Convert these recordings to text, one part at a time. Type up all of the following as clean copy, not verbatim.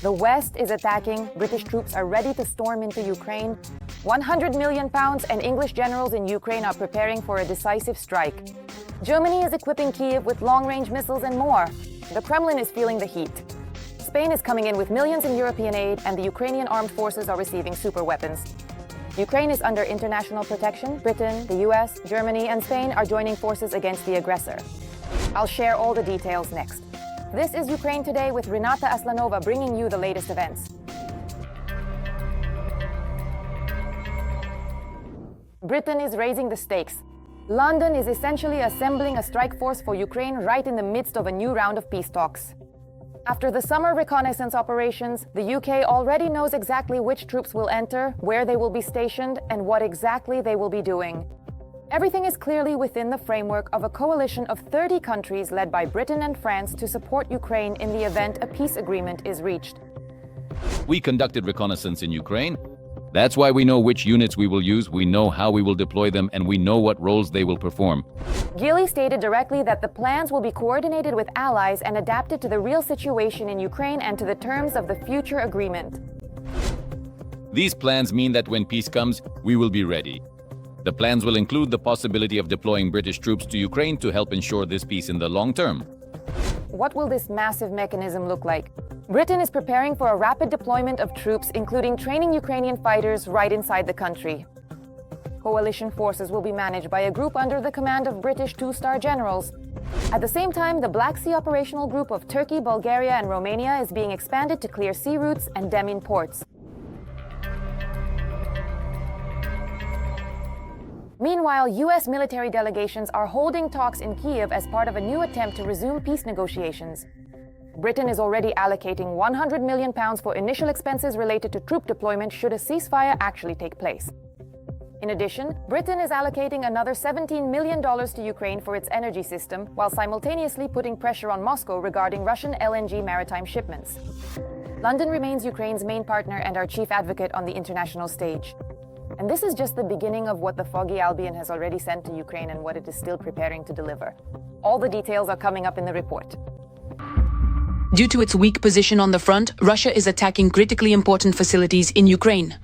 The West is attacking, British troops are ready to storm into Ukraine, £100 million and English generals in Ukraine are preparing for a decisive strike. Germany is equipping Kyiv with long-range missiles and more. The Kremlin is feeling the heat. Spain is coming in with millions in European aid, and the Ukrainian armed forces are receiving super weapons. Ukraine is under international protection. Britain, the US, Germany, and Spain are joining forces against the aggressor. I'll share all the details next. This is Ukraine Today with Renata Aslanova bringing you the latest events. Britain is raising the stakes. London is essentially assembling a strike force for Ukraine right in the midst of a new round of peace talks. After the summer reconnaissance operations, the UK already knows exactly which troops will enter, where they will be stationed, and what exactly they will be doing. Everything is clearly within the framework of a coalition of 30 countries led by Britain and France to support Ukraine in the event a peace agreement is reached. We conducted reconnaissance in Ukraine. That's why we know which units we will use, we know how we will deploy them, and we know what roles they will perform. Ghili stated directly that the plans will be coordinated with allies and adapted to the real situation in Ukraine and to the terms of the future agreement. These plans mean that when peace comes, we will be ready. The plans will include the possibility of deploying British troops to Ukraine to help ensure this peace in the long term. What will this massive mechanism look like? Britain is preparing for a rapid deployment of troops, including training Ukrainian fighters right inside the country. Coalition forces will be managed by a group under the command of British two-star generals. At the same time, the Black Sea Operational Group of Turkey, Bulgaria, and Romania is being expanded to clear sea routes and demine ports. Meanwhile, U.S. military delegations are holding talks in Kyiv as part of a new attempt to resume peace negotiations. Britain is already allocating £100 million for initial expenses related to troop deployment should a ceasefire actually take place. In addition, Britain is allocating another $17 million to Ukraine for its energy system, while simultaneously putting pressure on Moscow regarding Russian LNG maritime shipments. London remains Ukraine's main partner and our chief advocate on the international stage. And this is just the beginning of what the Foggy Albion has already sent to Ukraine and what it is still preparing to deliver. All the details are coming up in the report. Due to its weak position on the front, Russia is attacking critically important facilities in Ukraine.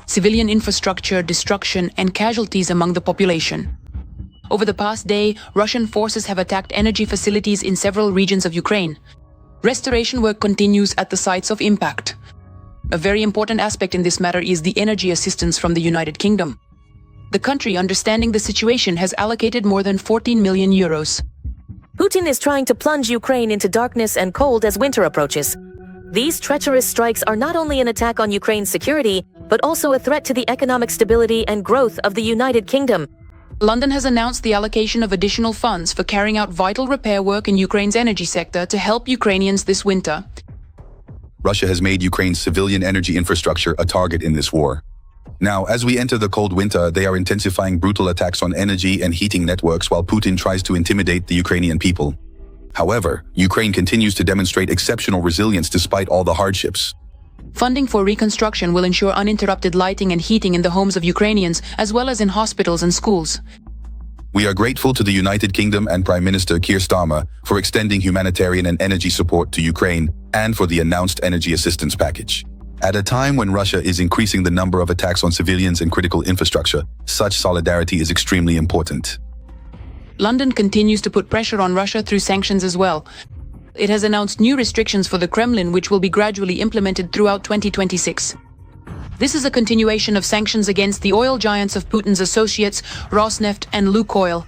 Civilian infrastructure, destruction, and casualties among the population. Over the past day, Russian forces have attacked energy facilities in several regions of Ukraine. Restoration work continues at the sites of impact. A very important aspect in this matter is the energy assistance from the United Kingdom. The country, understanding the situation, has allocated more than 14 million euros. Putin is trying to plunge Ukraine into darkness and cold as winter approaches. These treacherous strikes are not only an attack on Ukraine's security, but also a threat to the economic stability and growth of the United Kingdom. London has announced the allocation of additional funds for carrying out vital repair work in Ukraine's energy sector to help Ukrainians this winter. Russia has made Ukraine's civilian energy infrastructure a target in this war. Now, as we enter the cold winter, they are intensifying brutal attacks on energy and heating networks while Putin tries to intimidate the Ukrainian people. However, Ukraine continues to demonstrate exceptional resilience despite all the hardships. Funding for reconstruction will ensure uninterrupted lighting and heating in the homes of Ukrainians, as well as in hospitals and schools. We are grateful to the United Kingdom and Prime Minister Keir Starmer for extending humanitarian and energy support to Ukraine and for the announced energy assistance package. At a time when Russia is increasing the number of attacks on civilians and critical infrastructure, such solidarity is extremely important. London continues to put pressure on Russia through sanctions as well. It has announced new restrictions for the Kremlin, which will be gradually implemented throughout 2026. This is a continuation of sanctions against the oil giants of Putin's associates, Rosneft and Lukoil.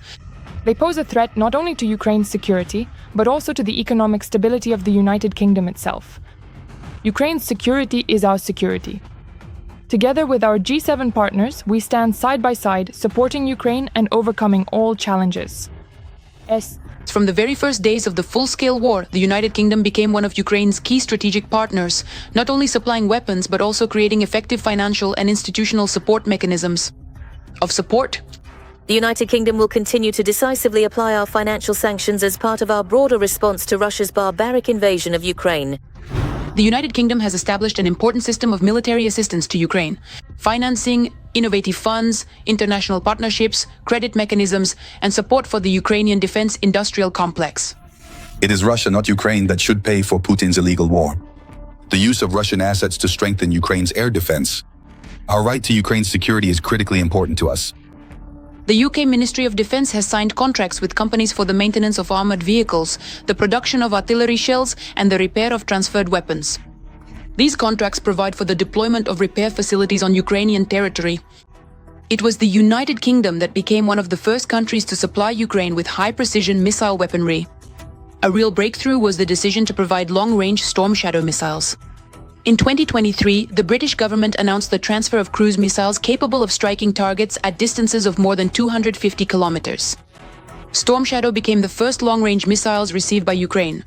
They pose a threat not only to Ukraine's security, but also to the economic stability of the United Kingdom itself. Ukraine's security is our security. Together with our G7 partners, we stand side by side, supporting Ukraine and overcoming all challenges. From the very first days of the full-scale war, the United Kingdom became one of Ukraine's key strategic partners, not only supplying weapons but also creating effective financial and institutional support mechanisms. Of support, The United Kingdom will continue to decisively apply our financial sanctions as part of our broader response to Russia's barbaric invasion of Ukraine. the United Kingdom has established an important system of military assistance to Ukraine, financing, innovative funds, international partnerships, credit mechanisms, and support for the Ukrainian defense industrial complex. It is Russia, not Ukraine, that should pay for Putin's illegal war. The use of Russian assets to strengthen Ukraine's air defense. Our right to Ukraine's security is critically important to us. The UK Ministry of Defence has signed contracts with companies for the maintenance of armoured vehicles, the production of artillery shells, and the repair of transferred weapons. These contracts provide for the deployment of repair facilities on Ukrainian territory. It was the United Kingdom that became one of the first countries to supply Ukraine with high-precision missile weaponry. A real breakthrough was the decision to provide long-range Storm Shadow missiles. In 2023, the British government announced the transfer of cruise missiles capable of striking targets at distances of more than 250 kilometers. Storm Shadow became the first long-range missiles received by Ukraine,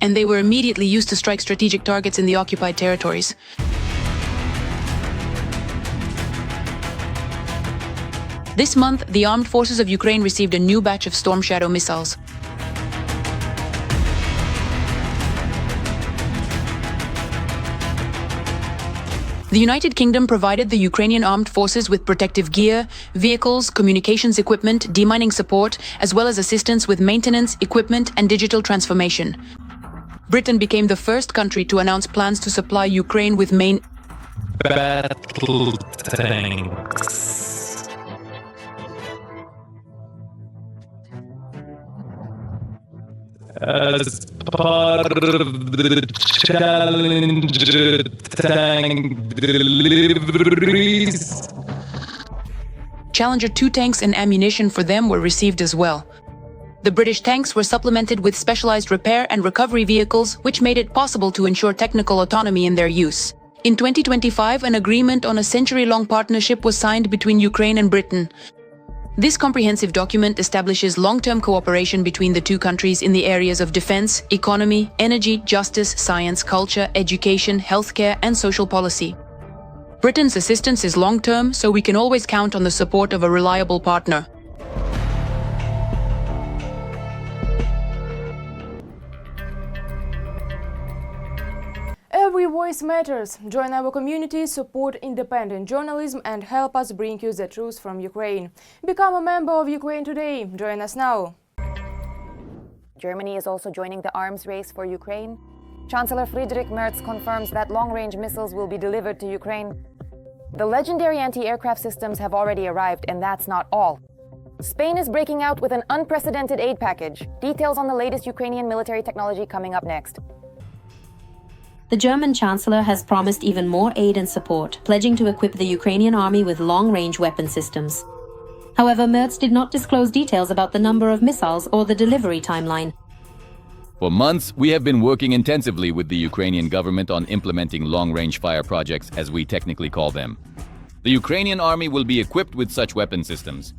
and they were immediately used to strike strategic targets in the occupied territories. This month, the armed forces of Ukraine received a new batch of Storm Shadow missiles. The United Kingdom provided the Ukrainian armed forces with protective gear, vehicles, communications equipment, demining support, as well as assistance with maintenance, equipment, and digital transformation. Britain became the first country to announce plans to supply Ukraine with main battle tanks. As part of the Challenger tank deliveries. Challenger 2 tanks and ammunition for them were received as well. The British tanks were supplemented with specialized repair and recovery vehicles, which made it possible to ensure technical autonomy in their use. In 2025, an agreement on a century-long partnership was signed between Ukraine and Britain. This comprehensive document establishes long-term cooperation between the two countries in the areas of defense, economy, energy, justice, science, culture, education, healthcare, and social policy. Britain's assistance is long-term, so we can always count on the support of a reliable partner. Every voice matters. Join our community, support independent journalism, and help us bring you the truth from Ukraine. Become a member of Ukraine today. Join us now. Germany is also joining the arms race for Ukraine. Chancellor Friedrich Merz confirms that long-range missiles will be delivered to Ukraine. The legendary anti-aircraft systems have already arrived, and that's not all. Spain is breaking out with an unprecedented aid package. Details on the latest Ukrainian military technology coming up next. The German Chancellor has promised even more aid and support, pledging to equip the Ukrainian army with long-range weapon systems. However, Merz did not disclose details about the number of missiles or the delivery timeline. For months, we have been working intensively with the Ukrainian government on implementing long-range fire projects, as we technically call them. The Ukrainian army will be equipped with such weapon systems.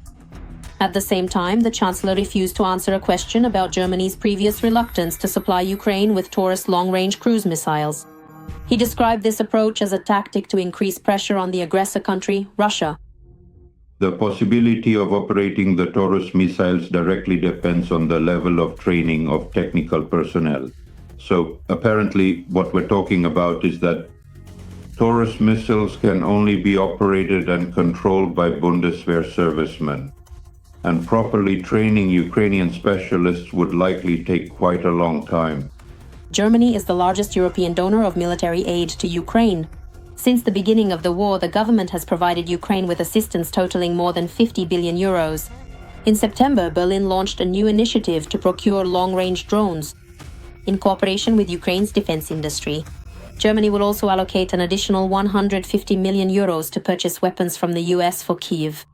At the same time, the Chancellor refused to answer a question about Germany's previous reluctance to supply Ukraine with Taurus long-range cruise missiles. He described this approach as a tactic to increase pressure on the aggressor country, Russia. The possibility of operating the Taurus missiles directly depends on the level of training of technical personnel. So apparently what we're talking about is that Taurus missiles can only be operated and controlled by Bundeswehr servicemen. And properly training Ukrainian specialists would likely take quite a long time. Germany is the largest European donor of military aid to Ukraine. Since the beginning of the war, the government has provided Ukraine with assistance totaling more than 50 billion euros. In September, Berlin launched a new initiative to procure long-range drones. In cooperation with Ukraine's defense industry, Germany will also allocate an additional 150 million euros to purchase weapons from the US for Kyiv.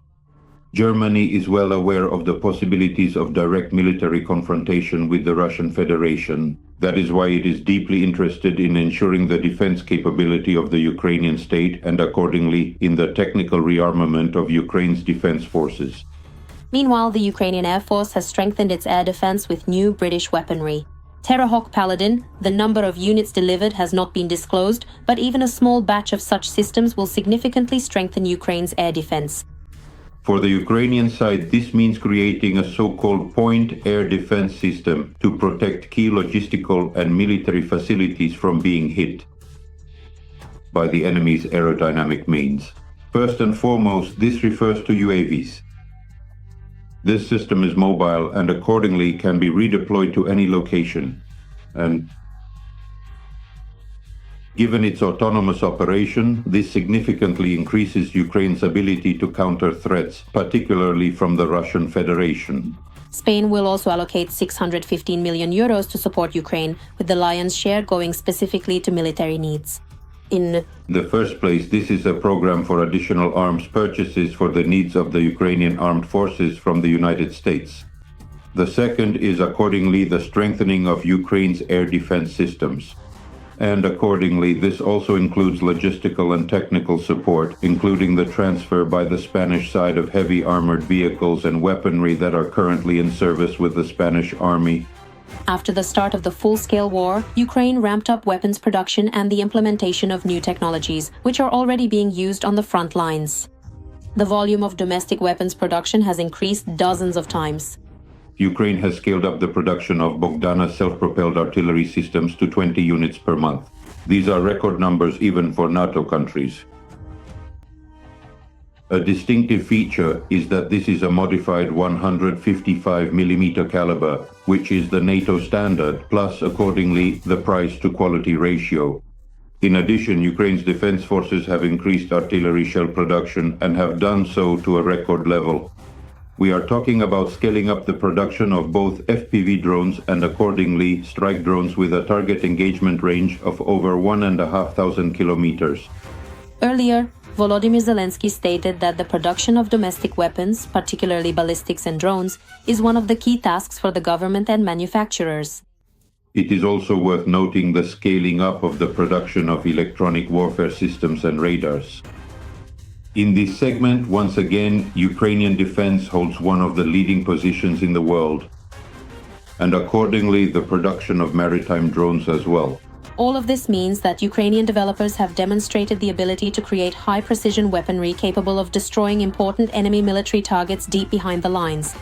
Germany is well aware of the possibilities of direct military confrontation with the Russian Federation. That is why it is deeply interested in ensuring the defense capability of the Ukrainian state and accordingly in the technical rearmament of Ukraine's defense forces. Meanwhile, the Ukrainian Air Force has strengthened its air defense with new British weaponry. Terrahawk Paladin, the number of units delivered has not been disclosed, but even a small batch of such systems will significantly strengthen Ukraine's air defense. For the Ukrainian side, this means creating a so-called point air defense system to protect key logistical and military facilities from being hit by the enemy's aerodynamic means. First and foremost, this refers to UAVs. This system is mobile and accordingly can be redeployed to any location. And given its autonomous operation, this significantly increases Ukraine's ability to counter threats, particularly from the Russian Federation. Spain will also allocate 615 million euros to support Ukraine, with the lion's share going specifically to military needs. In the first place, this is a program for additional arms purchases for the needs of the Ukrainian armed forces from the United States. The second is accordingly the strengthening of Ukraine's air defense systems. And accordingly, this also includes logistical and technical support, including the transfer by the Spanish side of heavy armored vehicles and weaponry that are currently in service with the Spanish army. After the start of the full-scale war, Ukraine ramped up weapons production and the implementation of new technologies, which are already being used on the front lines. The volume of domestic weapons production has increased dozens of times. Ukraine has scaled up the production of Bogdana self-propelled artillery systems to 20 units per month. These are record numbers even for NATO countries. A distinctive feature is that this is a modified 155mm caliber, which is the NATO standard, plus accordingly the price-to-quality ratio. In addition, Ukraine's defense forces have increased artillery shell production and have done so to a record level. We are talking about scaling up the production of both FPV drones and accordingly strike drones with a target engagement range of over 1,500 kilometers. Earlier, Volodymyr Zelensky stated that the production of domestic weapons, particularly ballistics and drones, is one of the key tasks for the government and manufacturers. It is also worth noting the scaling up of the production of electronic warfare systems and radars. In this segment, once again, Ukrainian defense holds one of the leading positions in the world, and accordingly the production of maritime drones as well. All of this means that Ukrainian developers have demonstrated the ability to create high-precision weaponry capable of destroying important enemy military targets deep behind the lines.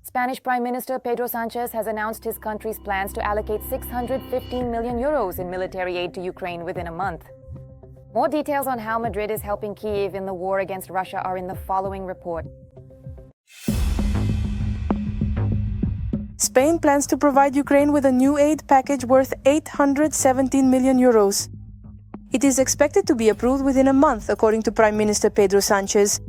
Spanish Prime Minister Pedro Sánchez has announced his country's plans to allocate 615 million euros in military aid to Ukraine within a month. More details on how Madrid is helping Kyiv in the war against Russia are in the following report. Spain plans to provide Ukraine with a new aid package worth 817 million euros. It is expected to be approved within a month, according to Prime Minister Pedro Sánchez.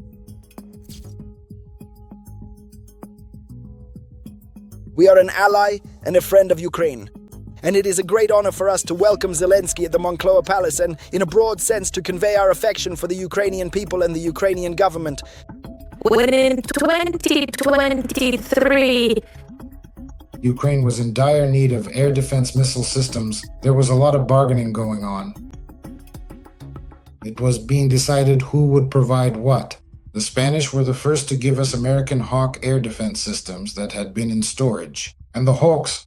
We are an ally and a friend of Ukraine, and it is a great honor for us to welcome Zelensky at the Moncloa Palace and, in a broad sense, to convey our affection for the Ukrainian people and the Ukrainian government. When in 2023, Ukraine was in dire need of air defense missile systems, there was a lot of bargaining going on. It was being decided who would provide what. The Spanish were the first to give us American Hawk air defense systems that had been in storage, and the Hawks,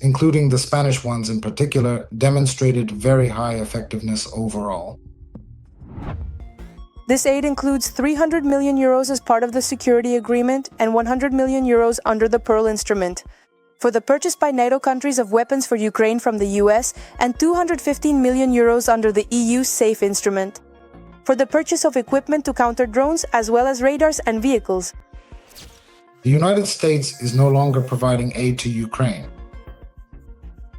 including the Spanish ones in particular, demonstrated very high effectiveness overall. this aid includes 300 million euros as part of the security agreement and 100 million euros under the Pearl instrument, for the purchase by NATO countries of weapons for Ukraine from the US, and 215 million euros under the EU SAFE instrument, for the purchase of equipment to counter drones as well as radars and vehicles. The United States is no longer providing aid to Ukraine.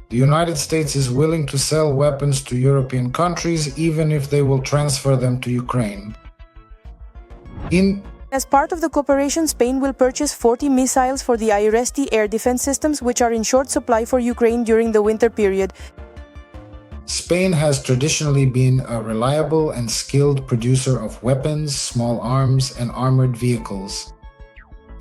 The United States is willing to sell weapons to European countries even if they will transfer them to Ukraine. As part of the cooperation, Spain will purchase 40 missiles for the IRST air defense systems, which are in short supply for Ukraine during the winter period. Spain has traditionally been a reliable and skilled producer of weapons, small arms, and armored vehicles.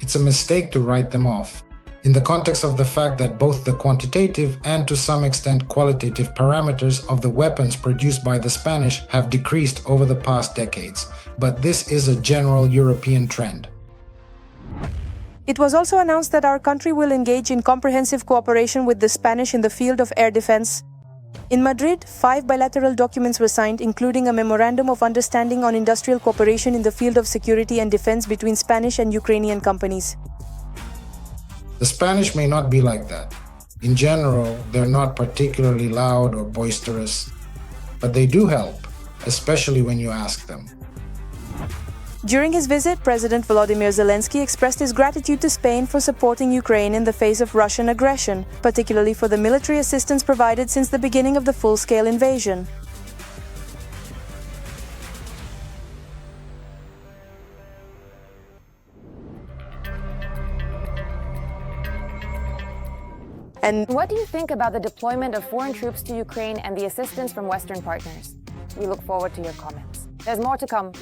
It's a mistake to write them off, in the context of the fact that both the quantitative and to some extent qualitative parameters of the weapons produced by the Spanish have decreased over the past decades, but this is a general European trend. It was also announced that our country will engage in comprehensive cooperation with the Spanish in the field of air defense. In Madrid, 5 bilateral documents were signed, including a memorandum of understanding on industrial cooperation in the field of security and defense between Spanish and Ukrainian companies. The Spanish may not be like that. In general, they're not particularly loud or boisterous, but they do help, especially when you ask them. During his visit, President Volodymyr Zelensky expressed his gratitude to Spain for supporting Ukraine in the face of Russian aggression, particularly for the military assistance provided since the beginning of the full-scale invasion. And what do you think about the deployment of foreign troops to Ukraine and the assistance from Western partners? We look forward to your comments. There's more to come.